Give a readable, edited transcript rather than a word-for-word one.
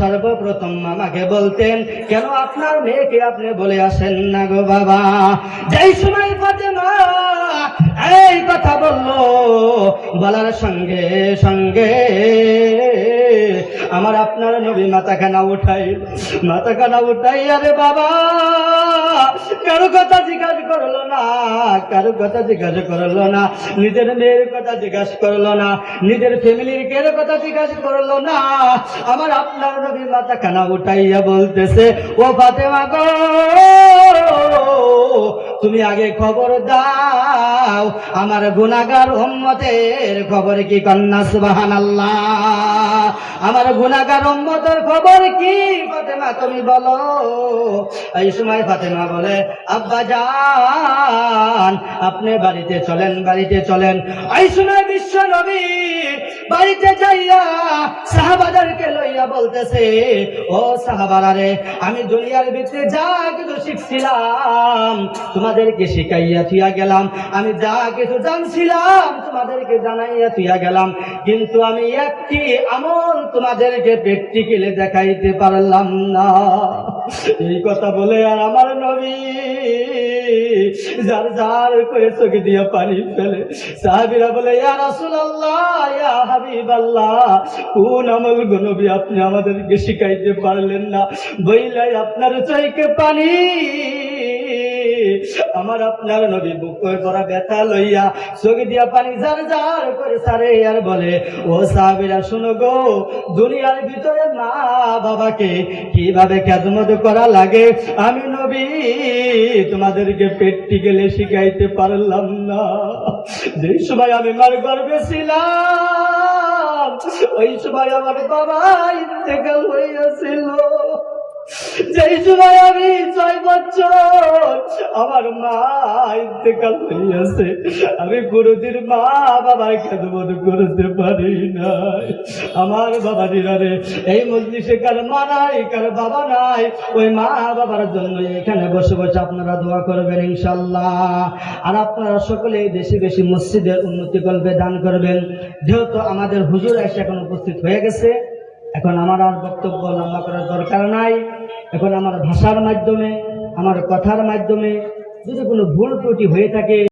সর্বপ্রথম আমাকে বলতেন, কেন আপনার মেয়েকে আপনি বলে আসেন না গো বাবা? যেই সময় ফাতেমা এই কথা বললো, বলার সঙ্গে সঙ্গে আমার আপনার নবী মাথাখানা উঠাই আরে বাবা কারো কথা জিজ্ঞাসা করলো না, কারো কথা জিজ্ঞাসা করলো না, নিজের মেয়ের কথা জিজ্ঞাসা করলো না, নিজের ফ্যামিলির কারো কথা জিজ্ঞাসা করলো না। আমার আপনার নবী মাথাখানা উঠাইয়া বলতেছে, ও ফাতেমা গো, তুমি আগে খবর দাও আমার গুনাহগার উম্মতের খবর কি? কন্যা সুবহানাল্লাহ। আমার গুনাহগার উম্মতের খবর কি ফাতেমা তুমি বলো? এই সময় ফাতেমা বলে, আব্বা জান আপনি বাড়িতে চলেন। এই সময় বিশ্ব নবী বাড়িতে যাইয়া সাহাবাদেরকে লইয়া বলতেছে, ও সাহাবারা রে, আমি দুনিয়ার ভিতরে যা কিছু শিখছিলাম তোমাদেরকে শিখাইয়া থুইয়া গেলাম, আমি যা কিছু জানছিলাম তোমাদেরকে জানাইয়া থুইয়া গেলাম, কিন্তু আমি একটি আমল তোমাদেরকে প্র্যাকটিক্যালি দেখাইতে পারলাম না। এই কথা বলে আর আমার নবী যার করে চোখে দিয়ে পানি ফেলে। সাহাবীরা বলে, ইয়া রাসূলুল্লাহ, ইয়া হাবিবাল্লাহ, কোন আমল গো নবী আপনি আমাদেরকে শিখাইতে পারলেন না? বইলাই আপনার চোখে পানি। আমার আপনার নবী বুকে ভরা ব্যথা লইয়া চোখে দিয়া পানি জার করে সারে আর বলে, ও সাহাবীরা শুনো গো, দুনিয়ার ভিতরে মা বাবাকে কিভাবে খেদমত করা লাগে আমি নবী তোমাদেরকে প্র্যাকটিক্যালি শিখাইতে পারলাম না। যে সময় আমি মার গর্ভে ছিলাম ওই সময় আমার বাবা ইন্তেকাল হইয়াছিল। যেই সময় আমি 6 বছর আমার মা ইন্তেকাল হইয়াছে, আমি কোনদিন মা বাবার খেদমত করতে পারি নাই। আমার বাবা দিলারে এই মজলিসে কার মা নাই, কার বাবা নাই, ওই মা বাবার জন্য এখানে বসে বসে আপনারা দোয়া করবেন ইনশাআল্লাহ। আর আপনারা সকলে বেশি বেশি মসজিদের উন্নতি কল্পে দান করবেন। যেহেতু আমাদের হুজুর এসে এখন উপস্থিত হয়ে গেছে, এখন আমার আর বক্তব্য লম্বা করার দরকার নাই। এখন আমার ভাষার মাধ্যমে, আমার কথার মাধ্যমে যদি কোনো ভুল ত্রুটি হয়ে থাকে